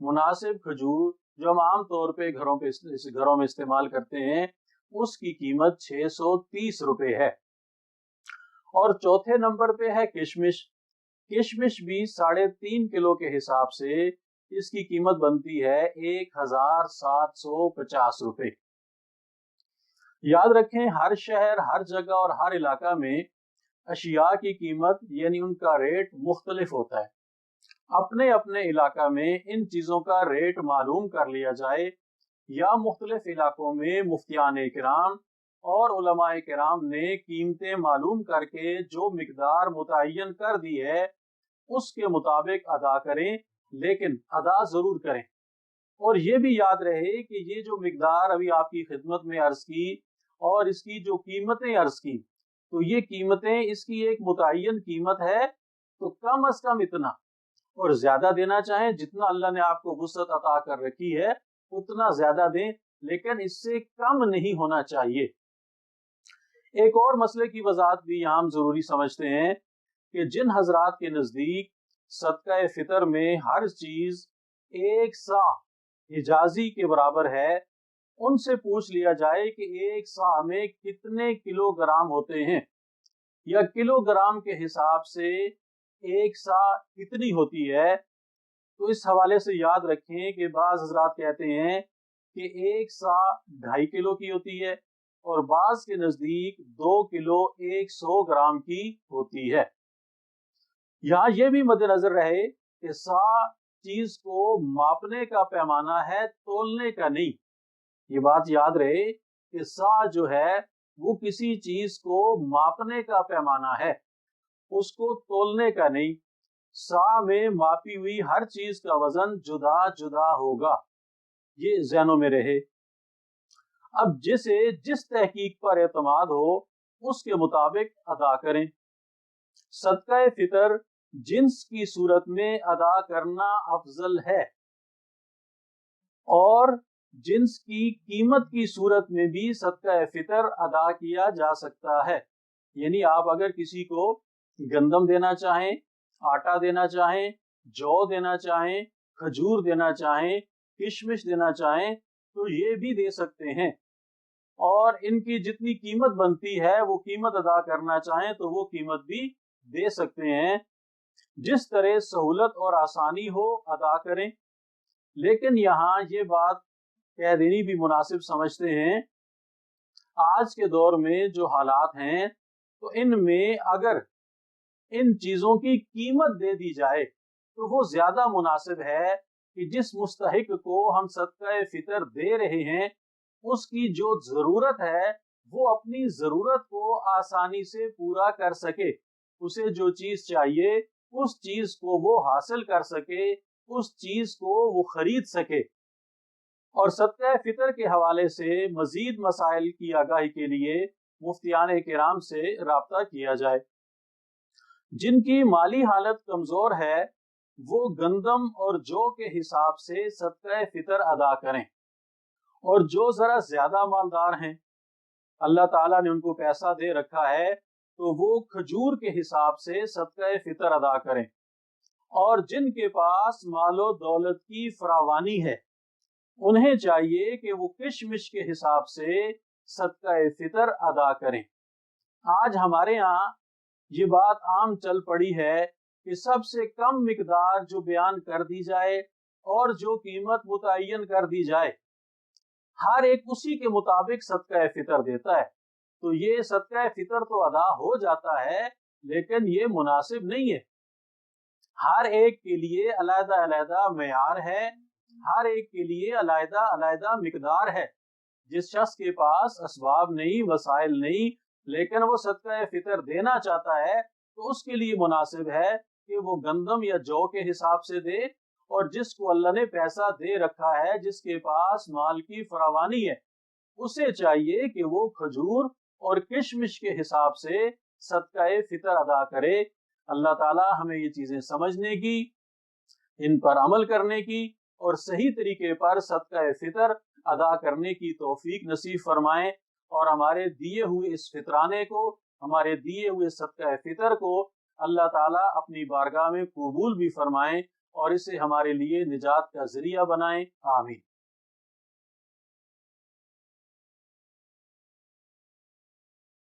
مناسب کھجور جو ہم عام طور پہ گھروں میں استعمال کرتے ہیں اس کی قیمت 630 روپے ہے۔ اور چوتھے نمبر پہ ہے کشمش۔ کشمش بھی 3.5 کلو کے حساب سے اس کی قیمت بنتی ہے 1750 روپے۔ یاد رکھیں ہر شہر، ہر جگہ اور ہر علاقہ میں اشیاء کی قیمت یعنی ان کا ریٹ مختلف ہوتا ہے۔ اپنے اپنے علاقہ میں ان چیزوں کا ریٹ معلوم کر لیا جائے، یا مختلف علاقوں میں مفتیان کرام اور علماء کرام نے قیمتیں معلوم کر کے جو مقدار متعین کر دی ہے اس کے مطابق ادا کریں، لیکن ادا ضرور کریں۔ اور یہ بھی یاد رہے کہ یہ جو مقدار ابھی آپ کی خدمت میں عرض کی اور اس کی جو قیمتیں عرض کی، تو یہ قیمتیں اس کی ایک متعین قیمت ہے، تو کم از کم اتنا، اور زیادہ دینا چاہیں جتنا اللہ نے آپ کو وسعت عطا کر رکھی ہے اتنا زیادہ دیں، لیکن اس سے کم نہیں ہونا چاہیے۔ ایک اور مسئلے کی وضاحت بھی یہاں ہم ضروری سمجھتے ہیں کہ جن حضرات کے نزدیک صدقہ فطر میں ہر چیز 1 سا حجازی کے برابر ہے، ان سے پوچھ لیا جائے کہ 1 سا میں کتنے کلو گرام ہوتے ہیں، یا کلو گرام کے حساب سے 1 سا کتنی ہوتی ہے۔ تو اس حوالے سے یاد رکھیں کہ بعض حضرات کہتے ہیں کہ 1 سا 2.5 کلو کی ہوتی ہے، اور بعض کے نزدیک 2 کلو 100 گرام کی ہوتی ہے۔ یہاں یہ بھی مد نظر رہے کہ سا چیز کو ماپنے کا پیمانہ ہے، تولنے کا نہیں۔ یہ بات یاد رہے کہ سا جو ہے وہ کسی چیز کو ماپنے کا پیمانہ ہے، اس کو تولنے کا نہیں۔ سا میں ماپی ہوئی ہر چیز کا وزن جدا جدا ہوگا، یہ ذہنوں میں رہے۔ اب جسے جس تحقیق پر اعتماد ہو اس کے مطابق ادا کریں۔ صدقہ فطر جنس کی صورت میں ادا کرنا افضل ہے، اور جنس کی قیمت کی صورت میں بھی صدقہ فطر ادا کیا جا سکتا ہے۔ یعنی آپ اگر کسی کو گندم دینا چاہیں، آٹا دینا چاہیں، جو دینا چاہیں، کھجور دینا چاہیں، کشمش دینا چاہیں تو یہ بھی دے سکتے ہیں، اور ان کی جتنی قیمت بنتی ہے وہ قیمت ادا کرنا چاہیں تو وہ قیمت بھی دے سکتے ہیں۔ جس طرح سہولت اور آسانی ہو ادا کریں، لیکن یہاں یہ بات کہہ دینی بھی مناسب سمجھتے ہیں، آج کے دور میں جو حالات ہیں تو ان میں اگر ان چیزوں کی قیمت دے دی جائے تو وہ زیادہ مناسب ہے کہ جس مستحق کو ہم صدقہ فطر دے رہے ہیں اس کی جو ضرورت ہے وہ اپنی ضرورت کو آسانی سے پورا کر سکے، اسے جو چیز چاہیے اس چیز کو وہ حاصل کر سکے، اس چیز کو وہ خرید سکے۔ اور صدقہ فطر کے حوالے سے مزید مسائل کی آگاہی کے لیے مفتیان کرام سے رابطہ کیا جائے۔ جن کی مالی حالت کمزور ہے وہ گندم اور جو کے حساب سے صدقہ فطر ادا کریں، اور جو ذرا زیادہ مالدار ہیں، اللہ تعالیٰ نے ان کو پیسہ دے رکھا ہے، تو وہ کھجور کے حساب سے صدقہ فطر ادا کریں، اور جن کے پاس مال و دولت کی فراوانی ہے انہیں چاہیے کہ وہ کشمش کے حساب سے صدقہ فطر ادا کریں۔ آج ہمارے ہاں یہ بات عام چل پڑی ہے کہ سب سے کم مقدار جو بیان کر دی جائے اور جو قیمت متعین کر دی جائے، ہر ایک اسی کے مطابق صدقہ فطر دیتا ہے۔ تو یہ صدقہ فطر تو ادا ہو جاتا ہے لیکن یہ مناسب نہیں ہے۔ ہر ایک کے لیے علیحدہ علیحدہ معیار ہے، ہر ایک کے لیے علیحدہ علیحدہ مقدار ہے۔ جس شخص کے پاس اسباب نہیں، وسائل نہیں، لیکن وہ صدقہ فطر دینا چاہتا ہے تو اس کے لیے مناسب ہے کہ وہ گندم یا جو کے حساب سے دے، اور جس کو اللہ نے پیسہ دے رکھا ہے، جس کے پاس مال کی فراوانی ہے، اسے چاہیے کہ وہ کھجور اور کشمش کے حساب سے صدقہ فطر ادا کرے۔ اللہ تعالی ہمیں یہ چیزیں سمجھنے کی، ان پر عمل کرنے کی اور صحیح طریقے پر صدقہ فطر ادا کرنے کی توفیق نصیب فرمائیں، اور ہمارے دیے ہوئے اس فطرانے کو، ہمارے دیے ہوئے صدقہ فطر کو اللہ تعالیٰ اپنی بارگاہ میں قبول بھی فرمائیں۔ اور اسے ہمارے لیے نجات کا ذریعہ بنائیں، آمین۔